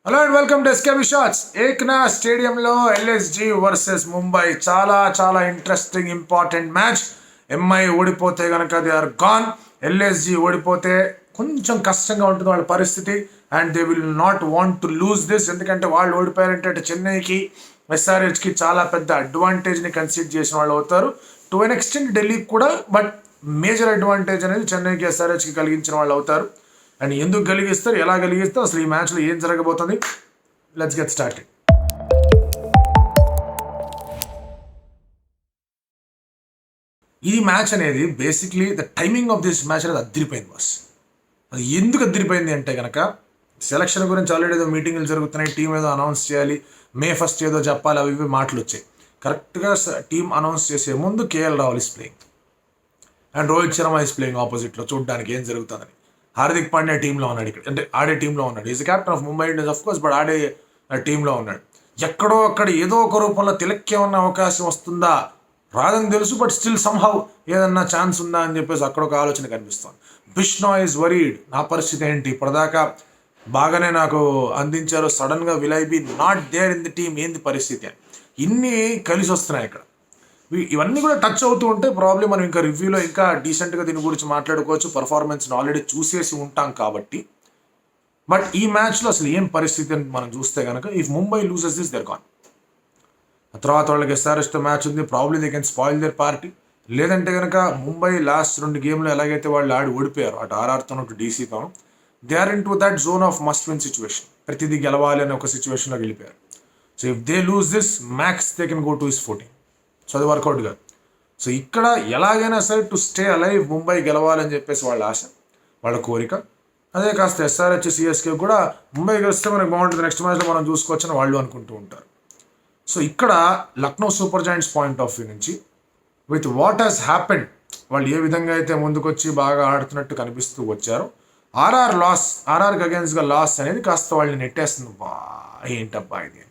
Hello and welcome to SKB shots. Eknath స్టేడియంలో LSG versus Mumbai చాలా చాలా ఇంట్రెస్టింగ్ ఇంపార్టెంట్ మ్యాచ్. ఎంఐ ఓడిపోతే కనుక దే ఆర్ గాన్. ఎల్ఎస్జి ఓడిపోతే కొంచెం కష్టంగా ఉంటుంది వాళ్ళ పరిస్థితి and they will not want to lose this. ఎందుకంటే వాళ్ళు ఓడిపోయారంటే చెన్నైకి ఎస్ఆర్హెచ్కి చాలా పెద్ద అడ్వాంటేజ్ని కన్సిడర్ చేసిన వాళ్ళు అవుతారు. టు ఎన్ ఎక్స్టెంట్ ఢిల్లీకి కూడా, బట్ మేజర్ అడ్వాంటేజ్ అనేది చెన్నైకి ఎస్ఆర్హెచ్కి కలిగించిన వాళ్ళు అవుతారు. అండ్ ఎందుకు కలిగిస్తారు, ఎలా కలిగిస్తారు, అసలు ఈ మ్యాచ్లో ఏం జరగబోతుంది, లెట్స్ గెట్ స్టార్టెడ్. ఈ మ్యాచ్ అనేది basically the timing of this match అనేది అద్దరిపోయింది బాస్. అది ఎందుకు అద్దరిపోయింది అంటే కనుక సెలక్షన్ గురించి ఆల్రెడీ ఏదో మీటింగ్లు జరుగుతున్నాయి, టీం ఏదో అనౌన్స్ చేయాలి, మే 1 ఏదో చెప్పాలి, అవి ఇవి మాటలు వచ్చాయి. కరెక్ట్గా టీం అనౌన్స్ చేసే ముందు KL Rahul is playing and Rohit Sharma is playing ఆపోజిట్లో, చూడడానికి ఏం జరుగుతుందని. హార్దిక్ పాండ్యా టీంలో ఉన్నాడు, ఇక్కడ అంటే ఆడే టీంలో ఉన్నాడు. Is captain of Mumbai Indians of course, but ఆడే టీంలో ఉన్నాడు. ఎక్కడో అక్కడ ఏదో ఒక రూపంలో తిలక్కేమన్న అవకాశం వస్తుందా రాదని తెలుసు, బట్ స్టిల్ సంహౌ ఏదన్నా ఛాన్స్ ఉందా అని చెప్పేసి అక్కడ ఒక ఆలోచన కనిపిస్తుంది. బిష్నాయ్ ఈజ్ వరీడ్, నా పరిస్థితి ఏంటి, ఇప్పటిదాకా బాగానే నాకు అందించారు, సడన్గా will I be not there in the team, ఏంది పరిస్థితి అని ఇన్ని కలిసి వస్తున్నాయి ఇక్కడ. ఇవన్నీ కూడా టచ్ అవుతూ ఉంటే ప్రాబ్లం. మనం ఇంకా రివ్యూలో ఇంకా డీసెంట్గా దీని గురించి మాట్లాడుకోవచ్చు, పర్ఫార్మెన్స్ని ఆల్రెడీ చూసేసి ఉంటాం కాబట్టి. బట్ ఈ మ్యాచ్లో అసలు ఏం పరిస్థితి అని మనం చూస్తే కనుక, if Mumbai loses this they're gone. ఆ తర్వాత వాళ్ళకి ఎస్ఆర్ఎస్తో మ్యాచ్ ఉంది, probably they can spoil their party. లేదంటే కనుక ముంబై లాస్ట్ 2 గేమ్లో ఎలాగైతే వాళ్ళు ఆడి ఓడిపోయారు, అటు ఆర్ఆర్తోనూ అటు డీసీతోనూ, they are into that zone of must win situation. ప్రతిదీ గెలవాలి అనే ఒక సిచ్యువేషన్లోకి వెళ్ళిపోయారు. So if they lose this max they can go to is 14. So అది వర్కౌట్ కాదు. సో ఇక్కడ ఎలాగైనా సరే టు స్టే అలైవ్ ముంబై గెలవాలని చెప్పేసి వాళ్ళ ఆశ, వాళ్ళ కోరిక. అదే కాస్త ఎస్ఆర్హెచ్ సిఎస్కే కూడా ముంబై గెలిస్తే మనకు బాగుంటుంది, నెక్స్ట్ మ్యాచ్లో మనం చూసుకోవచ్చని వాళ్ళు అనుకుంటూ ఉంటారు. సో ఇక్కడ Lucknow super joints point of view నుంచి విత్ వాట్ హ్యాస్ హ్యాపెండ్, వాళ్ళు ఏ విధంగా అయితే ముందుకొచ్చి బాగా ఆడుతున్నట్టు కనిపిస్తూ వచ్చారో, ఆర్ఆర్కి అగేన్స్ట్గా లాస్ అనేది కాస్త వాళ్ళని నెట్టేస్తుంది. బా ఏంటబ్బా ఇది అని.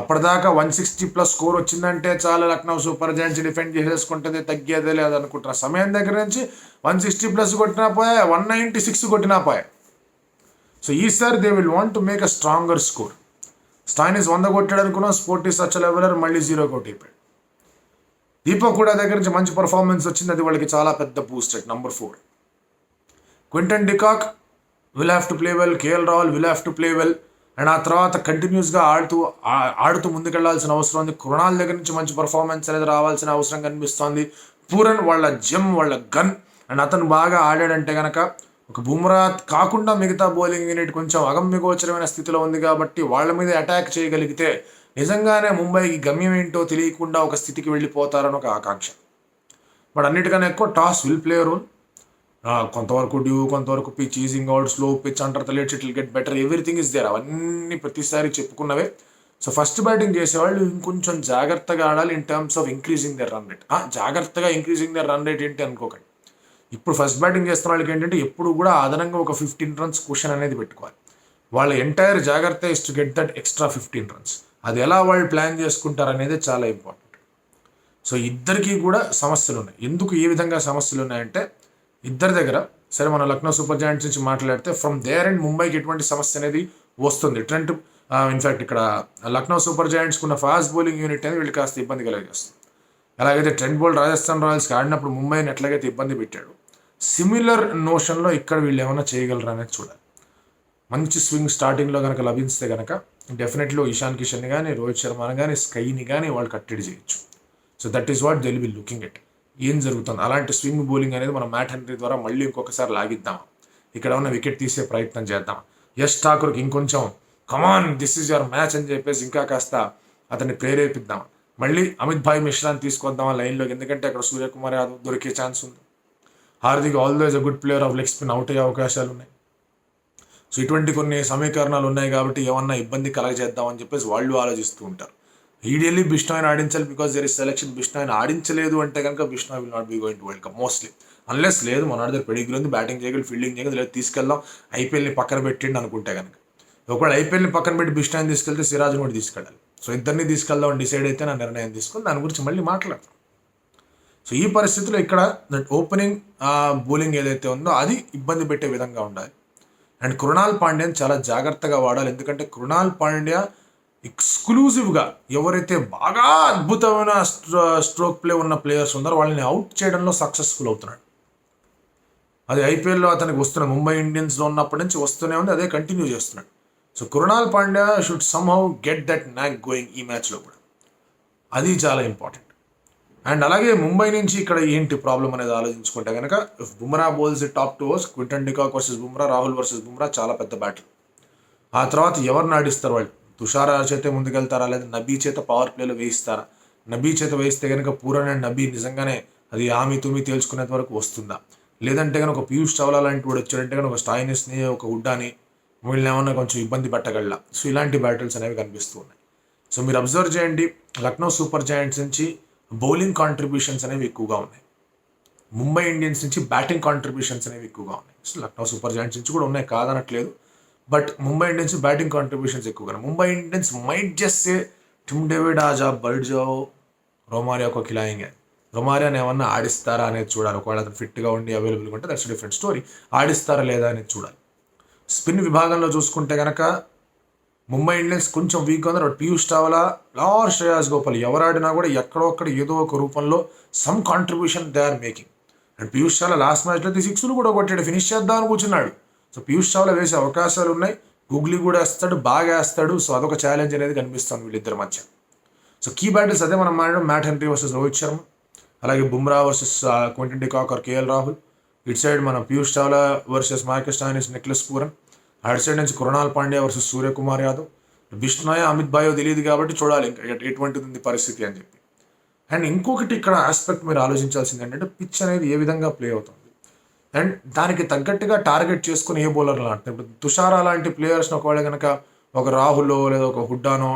అప్పటిదాకా 160+ స్కోర్ వచ్చిందంటే చాలా లక్నో సూపర్ జాయింట్స్ డిఫెండ్ చేసేసుకుంటుంది, తగ్గేదే లేదనుకుంటున్న సమయం దగ్గర నుంచి 160+ కొట్టినా పోయా, 196 కొట్టినా పోయా. సో ఈసారి they will want to make a stronger score. Stoinis 100 కొట్టాడు అనుకున్నాం, స్పోర్టిస్ సచ్ లెవెలర్ మళ్ళీ 0 కొట్టిపోయాడు. దీపక్ కూడా దగ్గర నుంచి మంచి పర్ఫార్మెన్స్ వచ్చింది, అది వాళ్ళకి చాలా పెద్ద Boost at number 4. Quinton de Kock will have to play well, KL Rahul will have to play well. And ఆ తర్వాత కంటిన్యూస్గా ఆడుతూ ముందుకెళ్లాల్సిన అవసరం ఉంది. కృణాల్ దగ్గర నుంచి మంచి పర్ఫార్మెన్స్ అనేది రావాల్సిన అవసరం కనిపిస్తోంది. పూరన్ వాళ్ళ జెమ్, వాళ్ళ గన్, అండ్ అతను బాగా ఆడాడంటే కనుక ఒక బుమ్రా కాకుండా మిగతా బౌలింగ్ యూనిట్ కొంచెం అగమ్యగోచరమైన స్థితిలో ఉంది కాబట్టి వాళ్ళ మీద అటాక్ చేయగలిగితే నిజంగానే ముంబైకి గమ్యం ఏంటో తెలియకుండా ఒక స్థితికి వెళ్ళిపోతారని ఒక ఆకాంక్ష. బట్ అన్నిటికన్నా ఎక్కువ టాస్ విల్ ప్లే రోల్. కొంతవరకు డ్యూ, కొంతవరకు pitch, easing out, slow pitch అంటారు, late it will get better, everything is there. అవన్నీ ప్రతిసారి చెప్పుకున్నవే. సో ఫస్ట్ బ్యాటింగ్ చేసేవాళ్ళు ఇంకొంచెం జాగ్రత్తగా ఆడాలి in terms of increasing their run rate. జాగ్రత్తగా ఇంక్రీజింగ్ దర్ రన్ రేట్ ఏంటి అనుకోకండి. ఇప్పుడు ఫస్ట్ బ్యాటింగ్ చేస్తున్న వాళ్ళకి ఏంటంటే ఎప్పుడు కూడా అదనంగా ఒక 15 runs క్వశ్చన్ అనేది పెట్టుకోవాలి. వాళ్ళ ఎంటైర్ జాగ్రత్త is to get that extra 15 runs. అది ఎలా వాళ్ళు ప్లాన్ చేసుకుంటారు అనేది చాలా ఇంపార్టెంట్. సో ఇద్దరికీ కూడా సమస్యలు ఉన్నాయి. ఎందుకు ఏ విధంగా సమస్యలు ఉన్నాయంటే ఇద్దరి దగ్గర, సరే మనం లక్నో సూపర్ జాయింట్స్ నుంచి మాట్లాడితే ఫ్రమ్ దేర్ అండ్ ముంబైకి ఎటువంటి సమస్య అనేది వస్తుంది. ట్రెంట్ ఇన్ఫ్యాక్ట్ ఇక్కడ లక్నో సూపర్ జాయింట్స్కి ఉన్న ఫాస్ట్ బౌలింగ్ యూనిట్ అనేది వీళ్ళు కాస్త ఇబ్బంది కలిగేస్తుంది. ఎలాగైతే ట్రెంట్ బౌల్ట్ రాజస్థాన్ రాయల్స్కి ఆడినప్పుడు ముంబైని ఎట్లాగైతే ఇబ్బంది పెట్టాడు, సిమిలర్ నోషన్లో ఇక్కడ వీళ్ళు ఏమైనా చేయగలరా అనేది చూడాలి. మంచి స్వింగ్ స్టార్టింగ్లో కనుక లభిస్తే కనుక డెఫినెట్లీ ఇషాన్ కిషన్ని కానీ, రోహిత్ శర్మని కానీ, స్కైని కానీ వాళ్ళు కట్టడి చేయొచ్చు. So that is what they will be looking at. ఏం జరుగుతుంది, అలాంటి స్వింగ్ బౌలింగ్ అనేది మనం మ్యాట్ హెన్రీ ద్వారా మళ్ళీ ఇంకొకసారి లాగిద్దామా, ఇక్కడ ఉన్న వికెట్ తీసే ప్రయత్నం చేద్దాం. యష్ ఠాకూర్కి ఇంకొంచెం come on this is your match అని చెప్పేసి ఇంకా కాస్త అతన్ని ప్రేరేపిద్దాం. మళ్ళీ అమిత్ భాయ్ మిశ్రాని తీసుకొద్దామా లైన్లోకి, ఎందుకంటే అక్కడ సూర్యకుమార్ యాదవ్ దొరికే ఛాన్స్ ఉంది. Hardik always a good player of leg spin, out అయ్యే అవకాశాలు ఉన్నాయి. సో ఇటువంటి కొన్ని సమీకరణాలు ఉన్నాయి కాబట్టి ఏమన్నా ఇబ్బంది కలగజేద్దామని చెప్పేసి వాళ్ళు ఆలోచిస్తూ ఉంటారు. ఐడియల్లీ బిష్నాయ్ని ఆడించాలి, బికాస్ దేర్ ఇస్ సెలెక్షన్. బిష్నాయ్ని ఆడించలేదు అంటే కనుక Bishnoi will not be going to world cup mostly, unless లేదు మన దగ్గర పెడిగ్రీ ఉంది, బ్యాటింగ్ చేయగలి, ఫీల్డింగ్ చేయగలి, లేదు తీసుకెళ్దాం ఐపీఎల్ని పక్కన పెట్టిండి అనుకుంటే కనుక. ఒకవేళ ఐపీఎల్ని పక్కన పెట్టి బిష్నాయ్ని తీసుకెళ్తే సిరాజ్ని కూడా తీసుకెళ్ళాలి. సో ఇద్దరిని తీసుకెళ్దాం డిసైడ్ అయితే నా నిర్ణయం తీసుకుని దాని గురించి మళ్ళీ మాట్లాడతాం. సో ఈ పరిస్థితిలో ఇక్కడ దట్ ఓపెనింగ్ బౌలింగ్ ఏదైతే ఉందో అది ఇబ్బంది పెట్టే విధంగా ఉండాలి. అండ్ కృణాల్ పాండ్యాని చాలా జాగ్రత్తగా వాడాలి. ఎందుకంటే కృణాల్ పాండ్యా ఎక్స్క్లూజివ్గా ఎవరైతే బాగా అద్భుతమైన స్ట్రోక్ ప్లే ఉన్న ప్లేయర్స్ ఉన్నారో వాళ్ళని అవుట్ చేయడంలో సక్సెస్ఫుల్ అవుతున్నాడు. అది ఐపీఎల్లో అతనికి వస్తున్నాడు, ముంబై ఇండియన్స్లో ఉన్నప్పటి నుంచి వస్తూనే ఉంది, అదే కంటిన్యూ చేస్తున్నాడు. So Krunal Pandya should somehow get that నాక్ గోయింగ్ ఈ మ్యాచ్లో కూడా, అది చాలా ఇంపార్టెంట్. అండ్ అలాగే ముంబై నుంచి ఇక్కడ ఏంటి ప్రాబ్లం అనేది ఆలోచించుకుంటే కనుక, if Bumrah bowls top 2 overs, Quinton de Kock versus Bumrah, Rahul versus Bumrah చాలా పెద్ద బ్యాటిల్. ఆ తర్వాత ఎవరిని ఆడిస్తారు వాళ్ళు? తుషార్ చేతే ముందుకెళ్తారా, లేదా నబీ చేత పవర్ ప్లేలో వేయిస్తారా? నబీ చేత వేయిస్తే కనుక పూరన్ అండ్ నబీ నిజంగానే అది ఆమె తుమి తేల్చుకునేంత వరకు వస్తుందా? లేదంటే కనుక ఒక పీయూష్ చావ్లా లాంటి వాడు వచ్చాడంటే కనుక ఒక స్టాయినిస్ని, ఒక హుడ్డాని వీళ్ళని ఏమన్నా కొంచెం ఇబ్బంది పెట్టగల. సో ఇలాంటి బ్యాటిల్స్ అనేవి కనిపిస్తూ ఉన్నాయి. సో మీరు అబ్జర్వ్ చేయండి, లక్నో సూపర్ జైంట్స్ నుంచి బౌలింగ్ కాంట్రిబ్యూషన్స్ అనేవి ఎక్కువగా ఉన్నాయి, ముంబై ఇండియన్స్ నుంచి బ్యాటింగ్ కాంట్రిబ్యూషన్స్ అనేవి ఎక్కువగా ఉన్నాయి. సో లక్నో సూపర్ జైంట్స్ నుంచి కూడా ఉన్నాయి కాదనట్లేదు, but Mumbai Indians batting contributions ఎక్కువగా. Mumbai Indians might just say Tim David ఆజా బర్డ్ జావ్ రొమారియా ఒక ఖిలాయింగ్, రొమారియాని ఏమన్నా ఆడిస్తారా అనేది చూడాలి. ఒకవేళ అతను ఫిట్గా ఉండి అవైలబుల్గా ఉంటే దట్స్ డిఫరెంట్ స్టోరీ, ఆడిస్తారా లేదా అనేది చూడాలి. స్పిన్ విభాగంలో చూసుకుంటే కనుక ముంబై ఇండియన్స్ కొంచెం వీక్గా ఉన్నారు. పీయూష్ చావ్లా ఆర్ శ్రేయాస్ గోపాల్ ఎవరు ఆడినా కూడా ఎక్కడో అక్కడ ఏదో ఒక రూపంలో some contribution they are making. And Piyush Chawla last మ్యాచ్లో 6 కూడా కొట్టాడు, ఫినిష్ చేద్దామని కూర్చున్నాడు. సో పీయూష్ చావ్లా వేసే అవకాశాలు ఉన్నాయి, గూగ్లీ కూడా వేస్తాడు, బాగా వేస్తాడు. సో అదొక ఛాలెంజ్ అనేది కనిపిస్తుంది వీళ్ళిద్దరి మధ్య. సో కీ బ్యాటిల్స్ అదే మనం మాట్లాడడం, Matt Henry versus Rohit Sharma, అలాగే Bumrah versus Quinton de Kock or KL Rahul. ఇటు సైడ్ మన Piyush Chawla versus Marcus Stoinis, Nicholas Pooran. అటు సైడ్ నుంచి కృణాల్ పాండ్యా వర్సెస్ సూర్యకుమార్ యాదవ్. బిష్నాయ్ అమిత్ భాయో తెలియదు కాబట్టి చూడాలి ఇంకా ఎటువంటిది ఉంది పరిస్థితి అని చెప్పి. అండ్ ఇంకొకటి ఇక్కడ ఆస్పెక్ట్ మీరు ఆలోచించాల్సింది ఏంటంటే పిచ్ అనేది ఏ విధంగా ప్లే అవుతుంది అండ్ దానికి తగ్గట్టుగా టార్గెట్ చేసుకుని ఏ బౌలర్లు ఆడుతారు. ఇప్పుడు తుషారా లాంటి ప్లేయర్స్ని ఒకవేళ కనుక ఒక రాహుల్లో లేదా ఒక హుడ్డానో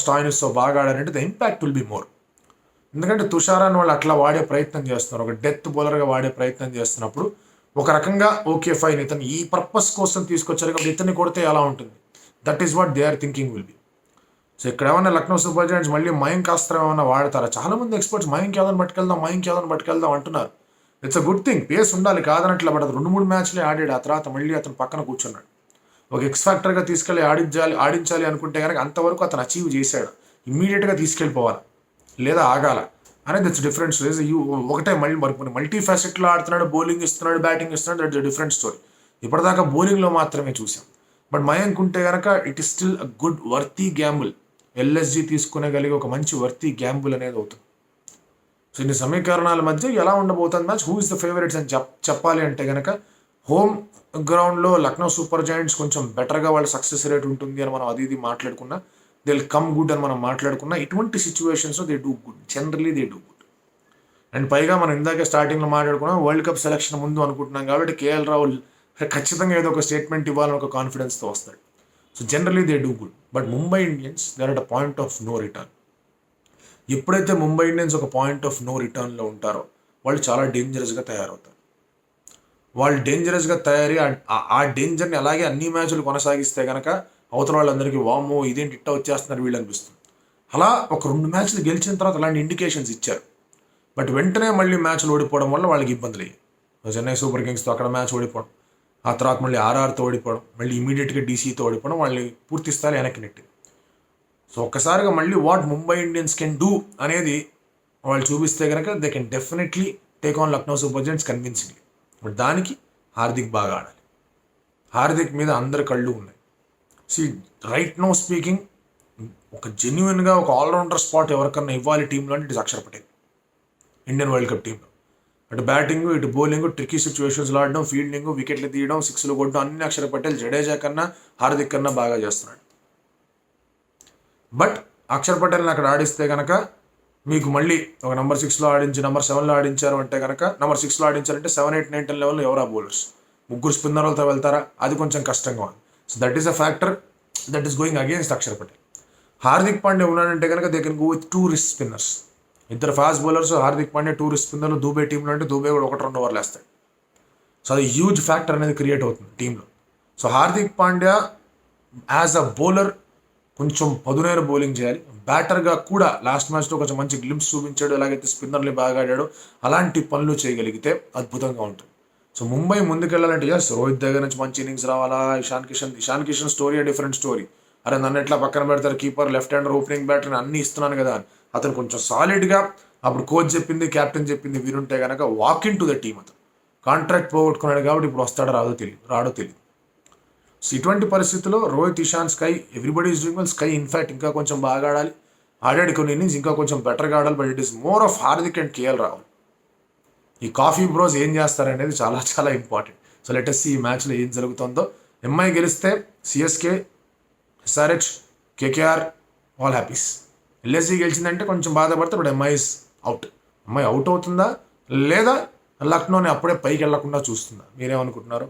స్టాయినిస్తో బాగా ఆడారంటే the impact will be more. ఎందుకంటే తుషారాన్ని వాళ్ళు అట్లా వాడే ప్రయత్నం చేస్తున్నారు, ఒక డెత్ బౌలర్గా వాడే ప్రయత్నం చేస్తున్నప్పుడు ఒక రకంగా ఓకే ఫైన్ ఇతను ఈ పర్పస్ కోసం తీసుకొచ్చారు కాబట్టి ఇతన్ని కొడితే ఎలా ఉంటుంది, that is what they are thinking will be. So ఇక్కడ ఏమన్నా లక్నో సూపర్ జైంట్స్ మళ్ళీ మయాంక్ అస్త్రం ఏమన్నా వాడతారా? చాలామంది ఎక్స్పర్ట్స్ మయాంక్ యాదవ్ని పట్టుకెళ్దాం అంటున్నారు. It's a good thing, pace ఉండాలి కాదనట్లే, బట్ అది 2-3 మ్యాచ్లే ఆడాడు, ఆ తర్వాత మళ్ళీ అతను పక్కన కూర్చున్నాడు. ఒక ఎక్స్ఫాక్టర్గా తీసుకెళ్ళి ఆడించాలి అనుకుంటే కనుక అంతవరకు అతను అచీవ్ చేశాడు, ఇమ్మీడియట్గా తీసుకెళ్ళిపోవాలి లేదా ఆగాల అనేది దట్స్ డిఫరెంట్ స్టోరీ. ఒకటే మల్టీ ఫ్యాసెట్లో ఆడుతున్నాడు, బౌలింగ్ ఇస్తున్నాడు, బ్యాటింగ్ ఇస్తున్నాడు, దట్స్ డిఫరెంట్ స్టోరీ. ఇప్పటిదాకా బౌలింగ్లో మాత్రమే చూసాం. బట్ మయాంక్ ఉంటే కనుక it is still a good worthy gamble, LSG తీసుకునేగలిగే ఒక మంచి వర్తీ గ్యాంబుల్ అనేది అవుతుంది. సో ఇన్ని సమీకరణాల మధ్య ఎలా ఉండబోతుంది match, who is the favourites అని చెప్పాలి అంటే కనుక హోమ్ గ్రౌండ్లో లక్నో సూపర్ జైంట్స్ కొంచెం బెటర్గా వాళ్ళ సక్సెస్ రేట్ ఉంటుంది అని మనం అది మాట్లాడుకున్నా, దే విల్ కమ్ గుడ్ అని మనం మాట్లాడుకున్నా. ఇటువంటి సిచ్యువేషన్స్లో they do good, generally they do good. And పైగా మనం ఇందాకే స్టార్టింగ్లో మాట్లాడుకున్నాం వరల్డ్ కప్ సెలక్షన్ ముందు అనుకుంటున్నాం కాబట్టి కేఎల్ రాహుల్ ఖచ్చితంగా ఏదో ఒక స్టేట్మెంట్ ఇవ్వాలని ఒక కాన్ఫిడెన్స్తో వస్తాడు. So generally they do good. But Mumbai Indians they are at a point of no return. ఎప్పుడైతే ముంబై ఇండియన్స్ ఒక పాయింట్ ఆఫ్ నో రిటర్న్లో ఉంటారో వాళ్ళు చాలా డేంజరస్గా తయారవుతారు. వాళ్ళు డేంజరస్గా తయారీ ఆ డేంజర్ని అలాగే అన్ని మ్యాచ్లు కొనసాగిస్తే కనుక అవతల వాళ్ళందరికీ వామో ఇదేంటి ఇట్టా వచ్చేస్తున్నారు వీళ్ళు అనిపిస్తుంది. అలా ఒక 2 మ్యాచ్లు గెలిచిన తర్వాత అలాంటి ఇండికేషన్స్ ఇచ్చారు. బట్ వెంటనే మళ్ళీ మ్యాచ్లు ఓడిపోవడం వల్ల వాళ్ళకి ఇబ్బందులు అయ్యాయి. చెన్నై సూపర్ కింగ్స్తో అక్కడ మ్యాచ్ ఓడిపోవడం, ఆ తర్వాత మళ్ళీ ఆర్ఆర్తో ఓడిపోవడం, మళ్ళీ ఇమీడియట్గా డీసీతో ఓడిపోవడం వాళ్ళని పూర్తి స్థాయి వెనక్కి నెట్టింది. సో ఒక్కసారిగా మళ్ళీ what Mumbai Indians can do అనేది వాళ్ళు చూపిస్తే కనుక they can definitely take on Lucknow super Giants convincingly. But దానికి హార్దిక్ బాగా ఆడాలి. హార్దిక్ మీద అందరి కళ్ళు ఉన్నాయి. సి రైట్ నో స్పీకింగ్ ఒక జెన్యున్గా ఒక ఆల్రౌండర్ స్పాట్ ఎవరికన్నా ఇవ్వాలి టీంలో అంటే it is Axar Patel Indian world cup టీంలో. అటు బ్యాటింగ్ ఇటు బౌలింగ్ ట్రిక్కీ సిచ్యువేషన్స్లో ఆడడం, ఫీల్డింగ్, వికెట్లు తీయడం, 6లు కొట్టడం అన్ని అక్షర్ పటేల్ జడేజా కన్నా హార్దిక్ కన్నా బాగా చేస్తున్నాడు. బట్ అక్షర్ పటేల్ని అక్కడ ఆడిస్తే కనుక మీకు మళ్ళీ ఒక నెంబర్ 6లో ఆడించి నెంబర్ 7లో ఆడించారు అంటే కనుక నెంబర్ 6లో ఆడించారంటే 7, 8, 9, 10 లెవెల్లో ఎవరా బౌలర్స్, 3 స్పిన్నర్లతో వెళ్తారా, అది కొంచెం కష్టంగా ఉంది. So that is a factor that is going against Axar Patel. Hardik Pandya ఉన్నాడంటే కనుక they can go with 2 wrist spinners, 2 fast bowlers, Hardik Pandya 2 wrist స్పిన్నర్లు. దూబే టీంలో అంటే దూబే కూడా 1-2 ఓవర్లు వేస్తాడు. సో అది హ్యూజ్ ఫ్యాక్టర్ అనేది క్రియేట్ అవుతుంది టీంలో. So Hardik Pandya as a bowler కొంచెం పదునైన బౌలింగ్ చేయాలి. బ్యాటర్గా కూడా లాస్ట్ మ్యాచ్లో కొంచెం మంచి గ్లింప్స్ చూపించాడు, ఎలాగైతే స్పిన్నర్ని బాగా ఆడాడో అలాంటి పనులు చేయగలిగితే అద్భుతంగా ఉంటుంది. సో ముంబై ముందుకెళ్ళాలంటే ఎస్ రోహిత్ దగ్గర నుంచి మంచి ఇన్నింగ్స్ రావాలా. Ishan Kishan story different story. అరే నన్ను ఎట్లా పక్కన పెడతారు, keeper left hander opening batter అన్ని ఇస్తున్నాను కదా అని అతను కొంచెం సాలిడ్గా అప్పుడు కోచ్ చెప్పింది క్యాప్టెన్ చెప్పింది వీరుంటే కనుక walk in to the team. అతను కాంట్రాక్ట్ పోగొట్టుకున్నాడు కాబట్టి ఇప్పుడు వస్తాడో రాడో తెలియదు. సో ఇటువంటి పరిస్థితుల్లో Rohit, Ishan, sky everybody is doing well. Sky in fact ఇంకా కొంచెం బాగా ఆడాలి, ఆడాడు కొన్ని ఇన్నింగ్స్ ఇంకా కొంచెం బెటర్గా ఆడాలి. But it is more of Hardik and KL Rahul. ఈ కాఫీ బ్రోస్ ఏం చేస్తారనేది చాలా చాలా ఇంపార్టెంట్. సో లెటెస్ట్ ఈ మ్యాచ్లో ఏం జరుగుతుందో. ఎంఐ గెలిస్తే CSK, SRH, KKR all happies. LSG గెలిచిందంటే కొంచెం బాధపడితే ఇప్పుడు MI is out. MI out అవుతుందా లేదా లక్నోని అప్పుడే పైకి వెళ్లకుండా చూస్తుందా? మీరేమనుకుంటున్నారు?